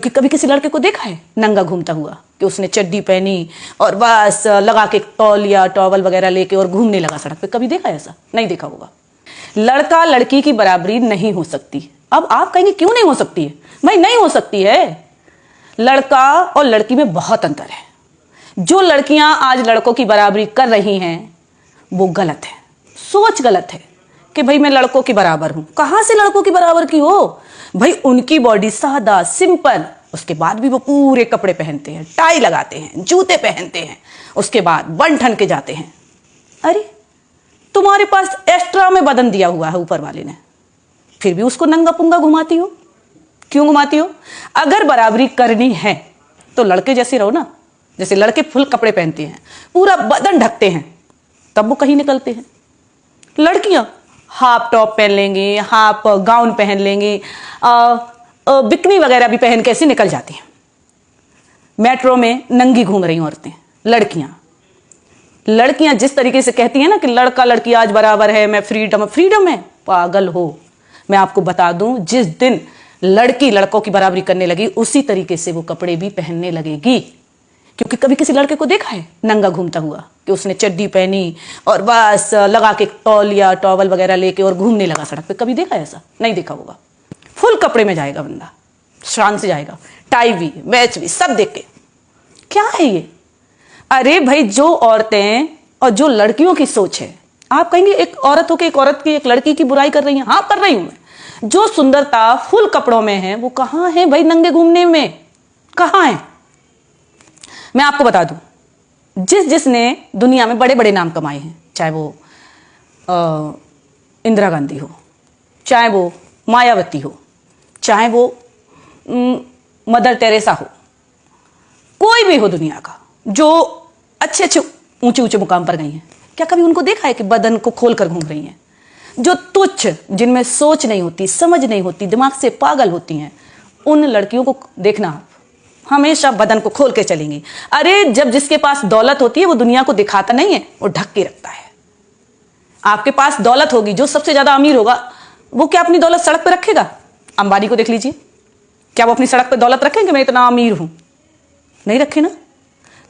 क्योंकि कभी किसी लड़के को देखा है नंगा घूमता हुआ कि उसने चड्डी पहनी और बस लगा के तौलिया टॉवल वगैरह लेके और घूमने लगा सड़क पे? कभी देखा है ऐसा? नहीं देखा होगा। लड़का लड़की की बराबरी नहीं हो सकती। अब आप कहेंगे क्यों नहीं हो सकती है? भाई नहीं हो सकती है। लड़का और लड़की में बहुत अंतर है। जो लड़कियां आज लड़कों की बराबरी कर रही हैं वो गलत है, सोच गलत है कि भाई मैं लड़कों के बराबर हूं। कहां से लड़कों की बराबर की हो? भाई उनकी बॉडी सादा सिंपल, उसके बाद भी वो पूरे कपड़े पहनते हैं, टाई लगाते हैं, जूते पहनते हैं, उसके बाद बन ठन के जाते हैं। अरे तुम्हारे पास एक्स्ट्रा में बदन दिया हुआ है ऊपर वाले ने, फिर भी उसको नंगा पुंगा घुमाती हो। क्यों घुमाती हो? अगर बराबरी करनी है तो लड़के जैसे रहो ना। जैसे लड़के फुल कपड़े पहनते हैं, पूरा बदन ढकते हैं, तब वो कहीं निकलते हैं। लड़कियां हाफ टॉप पहन लेंगी, हाफ गाउन पहन लेंगी, बिकनी वगैरह भी पहन के ऐसे निकल जाती हैं। मेट्रो में नंगी घूम रही औरतें, लड़कियां जिस तरीके से कहती हैं ना कि लड़का लड़की आज बराबर है, मैं फ्रीडम है, पागल हो। मैं आपको बता दूं, जिस दिन लड़की लड़कों की बराबरी करने लगी उसी तरीके से वो कपड़े भी पहनने लगेगी। क्योंकि कभी किसी लड़के को देखा है नंगा घूमता हुआ कि उसने चड्डी पहनी और बस लगा के तौलिया टॉवल वगैरह लेके और घूमने लगा सड़क पे? कभी देखा है ऐसा? नहीं देखा होगा। फुल कपड़े में जाएगा बंदा, शान से जाएगा, टाई भी मैच भी सब देख के। क्या है ये? अरे भाई जो औरतें और जो लड़कियों की सोच है, आप कहेंगे एक औरत होकर एक औरत की, एक लड़की की बुराई कर रही है। हाँ कर रही हूं मैं। जो सुंदरता फुल कपड़ों में है वो कहां है भाई नंगे घूमने में? कहां है? मैं आपको बता दूं, जिसने दुनिया में बड़े बड़े नाम कमाए हैं, चाहे वो इंदिरा गांधी हो, चाहे वो मायावती हो, चाहे वो मदर टेरेसा हो, कोई भी हो दुनिया का, जो अच्छे अच्छे ऊंचे ऊंचे मुकाम पर गई हैं, क्या कभी उनको देखा है कि बदन को खोलकर घूम रही हैं? जो तुच्छ, जिनमें सोच नहीं होती, समझ नहीं होती, दिमाग से पागल होती हैं, उन लड़कियों को देखना आप, हमेशा बदन को खोल के चलेंगी। अरे जब जिसके पास दौलत होती है वो दुनिया को दिखाता नहीं है, वो ढक के रखता है। आपके पास दौलत होगी, जो सबसे ज्यादा अमीर होगा वो क्या अपनी दौलत सड़क पर रखेगा? अंबानी को देख लीजिए, क्या वो अपनी सड़क पर दौलत रखेंगे मैं इतना अमीर हूं? नहीं रखे ना।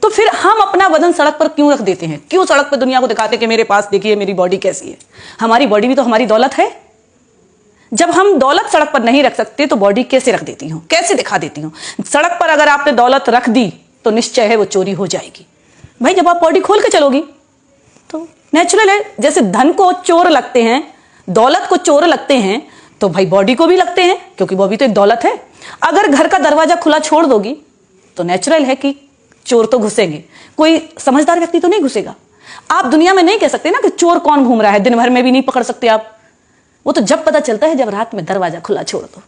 तो फिर हम अपना बदन सड़क पर क्यों रख देते हैं? क्यों सड़क पर दुनिया को दिखाते हैं कि मेरे पास देखिए मेरी बॉडी कैसी है? हमारी बॉडी भी तो हमारी दौलत है। जब हम दौलत सड़क पर नहीं रख सकते तो बॉडी कैसे रख देती हूं, कैसे दिखा देती हूं? सड़क पर अगर आपने दौलत रख दी तो निश्चय है वो चोरी हो जाएगी। भाई जब आप बॉडी खोल के चलोगी तो नेचुरल है। जैसे धन को चोर लगते हैं, दौलत को चोर लगते हैं, तो भाई बॉडी को भी लगते हैं, क्योंकि वो भी तो एक दौलत है। अगर घर का दरवाजा खुला छोड़ दोगी तो नेचुरल है कि चोर तो घुसेंगे, कोई समझदार व्यक्ति तो नहीं घुसेगा। आप दुनिया में नहीं कह सकते ना कि चोर कौन घूम रहा है, दिन भर में भी नहीं पकड़ सकते आप। वो तो जब पता चलता है जब रात में दरवाजा खुला छोड़ दो।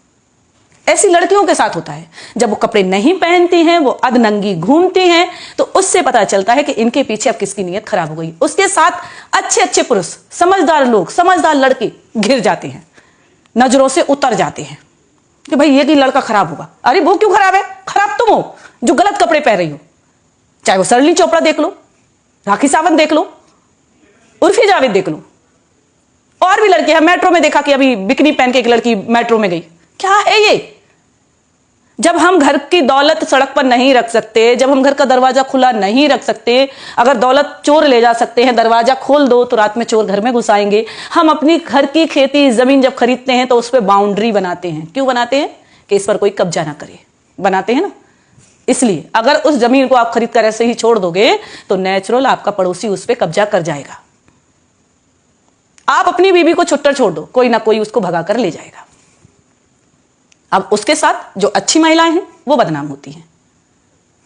ऐसी लड़कियों के साथ होता है, जब वो कपड़े नहीं पहनती हैं, वो अधनंगी घूमती हैं, तो उससे पता चलता है कि इनके पीछे अब किसकी नीयत खराब हो गई। उसके साथ अच्छे अच्छे पुरुष, समझदार लोग, समझदार लड़के घिर जाते हैं, नजरों से उतर जाते हैं कि भाई ये कि लड़का खराब होगा। अरे वो क्यों खराब है? खराब तुम हो जो गलत कपड़े पहन रही हो। चाहे वो सरली चोपड़ा देख लो, राखी सावंत देख लो, उर्फी जावेद देख लो, और भी लड़की है। मेट्रो में देखा कि अभी बिकनी पहन के एक लड़की मेट्रो में गई। क्या है ये? जब हम घर की दौलत सड़क पर नहीं रख सकते, जब हम घर का दरवाजा खुला नहीं रख सकते, अगर दौलत चोर ले जा सकते हैं, दरवाजा खोल दो तो रात में चोर घर में घुस आएंगे। हम अपनी घर की खेती जमीन जब खरीदते हैं तो उस पर बाउंड्री बनाते हैं। क्यों बनाते हैं? कि इस पर कोई कब्जा ना करे, बनाते हैं ना इसलिए। अगर उस जमीन को आप खरीद कर ऐसे ही छोड़ दोगे तो नेचुरल आपका पड़ोसी उस पर कब्जा कर जाएगा। आप अपनी बीवी को छुट्टर छोड़ दो, कोई ना कोई उसको भगा कर ले जाएगा। अब उसके साथ जो अच्छी महिलाएं हैं वो बदनाम होती हैं,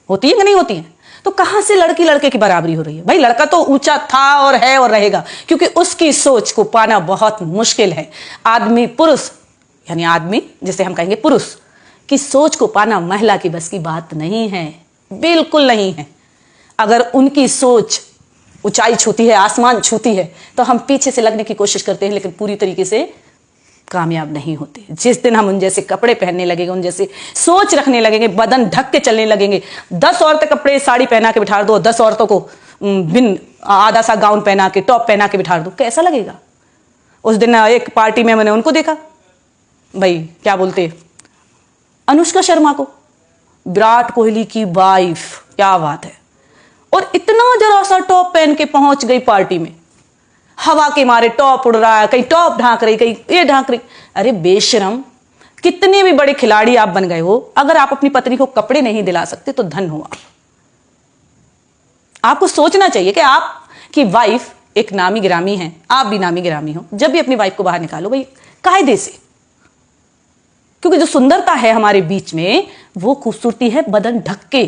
होती है कि नहीं होती हैं? तो कहां से लड़की लड़के की बराबरी हो रही है? भाई लड़का तो ऊंचा था और है और रहेगा, क्योंकि उसकी सोच को पाना बहुत मुश्किल है। आदमी पुरुष, यानी आदमी जिसे हम कहेंगे पुरुष की सोच को पाना महिला की बस की बात नहीं है, बिल्कुल नहीं है। अगर उनकी सोच ऊंचाई छूती है, आसमान छूती है, तो हम पीछे से लगने की कोशिश करते हैं, लेकिन पूरी तरीके से कामयाब नहीं होते। जिस दिन हम उन जैसे कपड़े पहनने लगेंगे, उन जैसे सोच रखने लगेंगे, बदन ढक के चलने लगेंगे, 10 औरतें कपड़े साड़ी पहना के बिठा दो, 10 औरतों को बिन आधा सा गाउन पहना के, टॉप पहना के बिठा दो, कैसा लगेगा? उस दिन एक पार्टी में मैंने उनको देखा, भाई क्या बोलते, अनुष्का शर्मा को, विराट कोहली की वाइफ, क्या बात है। और इतना जरा सा टॉप पहन के पहुंच गई पार्टी में, हवा के मारे टॉप उड़ रहा है, कहीं टॉप ढांक रही, कहीं ये ढांक रही। अरे बेशरम, कितने भी बड़े खिलाड़ी आप बन गए हो, अगर आप अपनी पत्नी को कपड़े नहीं दिला सकते तो धन हो आप। आपको सोचना चाहिए कि आपकी वाइफ एक नामी गिरामी है, आप भी नामी गिरामी हो। जब भी अपनी वाइफ को बाहर निकालो भाई कायदे से, क्योंकि जो सुंदरता है हमारे बीच में वो खूबसूरती है बदन ढक के।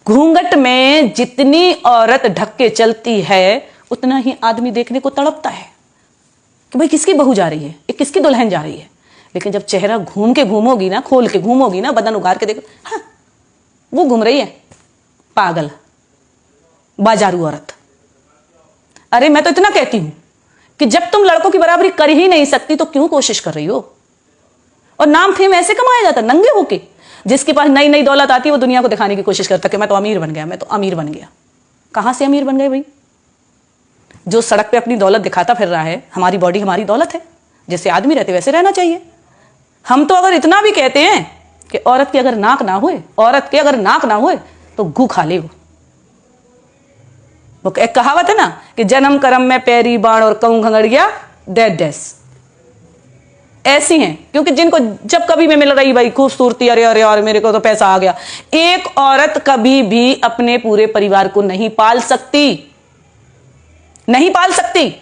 घूंघट में जितनी औरत ढक के चलती है उतना ही आदमी देखने को तड़पता है कि भाई किसकी बहू जा रही है, ये किसकी दुल्हन जा रही है। लेकिन जब चेहरा घूम के घूमोगी ना, खोल के घूमोगी ना, बदन उगार के देखो, हाँ वो घूम रही है पागल बाजारू औरत। अरे मैं तो इतना कहती हूं कि जब तुम लड़कों की बराबरी कर ही नहीं सकती तो क्यों कोशिश कर रही हो। और नाम फेम ऐसे कमाया जाता नंगे होके। जिसके पास नई नई दौलत आती है वो दुनिया को दिखाने की कोशिश करता कि मैं तो अमीर बन गया, मैं तो अमीर बन गया। कहां से अमीर बन गए भाई? जो सड़क पे अपनी दौलत दिखाता फिर रहा है, हमारी बॉडी हमारी दौलत है, जैसे आदमी रहते वैसे रहना चाहिए। हम तो अगर इतना भी कहते हैं कि औरत की अगर नाक ना होए, औरत के अगर नाक ना होए तो गू खा ले। वो एक कहावत है ना कि जन्म कर्म में पैरी बाण और कहूं घंगड़िया डेड डेस, ऐसी हैं। क्योंकि जिनको जब कभी मैं मिल रही भाई खूबसूरती, अरे अरे और मेरे को तो पैसा आ गया। एक औरत कभी भी अपने पूरे परिवार को नहीं पाल सकती, नहीं पाल सकती।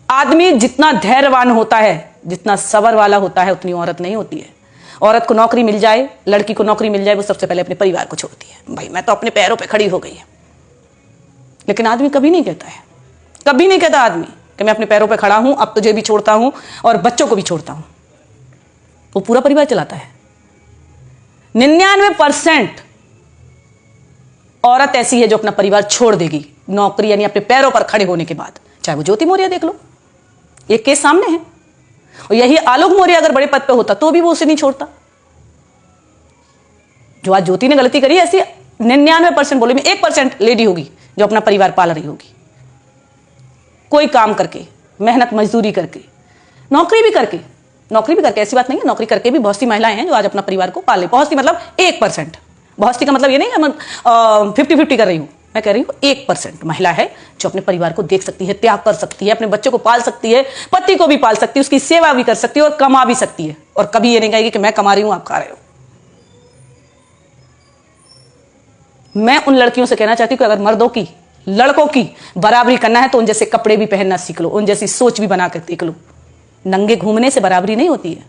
आदमी जितना धैर्यवान होता है, जितना सबर वाला होता है, उतनी औरत नहीं होती है। औरत को नौकरी मिल जाए, लड़की को नौकरी मिल जाए, वो सबसे पहले अपने परिवार को छोड़ती है। भाई मैं तो अपने पैरों पे खड़ी हो गई है। लेकिन आदमी कभी नहीं कहता है, कभी नहीं कहता आदमी कि मैं अपने पैरों पे खड़ा हूं, अब तुझे भी छोड़ता हूं और बच्चों को भी छोड़ता हूं। वो पूरा परिवार चलाता है। 99% औरत ऐसी है जो अपना परिवार छोड़ देगी नौकरी यानी अपने पैरों पर खड़े होने के बाद। चाहे वो ज्योति मौर्य देख लो, एक केस सामने है। और यही आलोक मौर्य अगर बड़े पद पे होता तो भी वो उसे नहीं छोड़ता। जो आज ज्योति ने गलती करी, ऐसी 99% बोले में 1% लेडी होगी जो अपना परिवार पाल रही होगी, कोई काम करके, मेहनत मजदूरी करके, नौकरी भी करके। ऐसी बात नहीं है, नौकरी करके भी बहुत सी महिलाएं हैं जो आज अपना परिवार को पाले। बहुत सी मतलब 1%। बहुत सी का मतलब ये नहीं है 50-50 कर रही हूं, मैं कह रही हूं 1% महिला है जो अपने परिवार को देख सकती है, त्याग कर सकती है, अपने बच्चों को पाल सकती है, पति को भी पाल सकती है, उसकी सेवा भी कर सकती है और कमा भी सकती है। और कभी ये नहीं कहेगी कि मैं कमा रही हूं आप खा रहे हो। मैं उन लड़कियों से कहना चाहती हूं कि अगर मर्दों की, लड़कों की बराबरी करना है तो उन जैसे कपड़े भी पहनना सीख लो, उन जैसी सोच भी बना कर देख लो। नंगे घूमने से बराबरी नहीं होती है।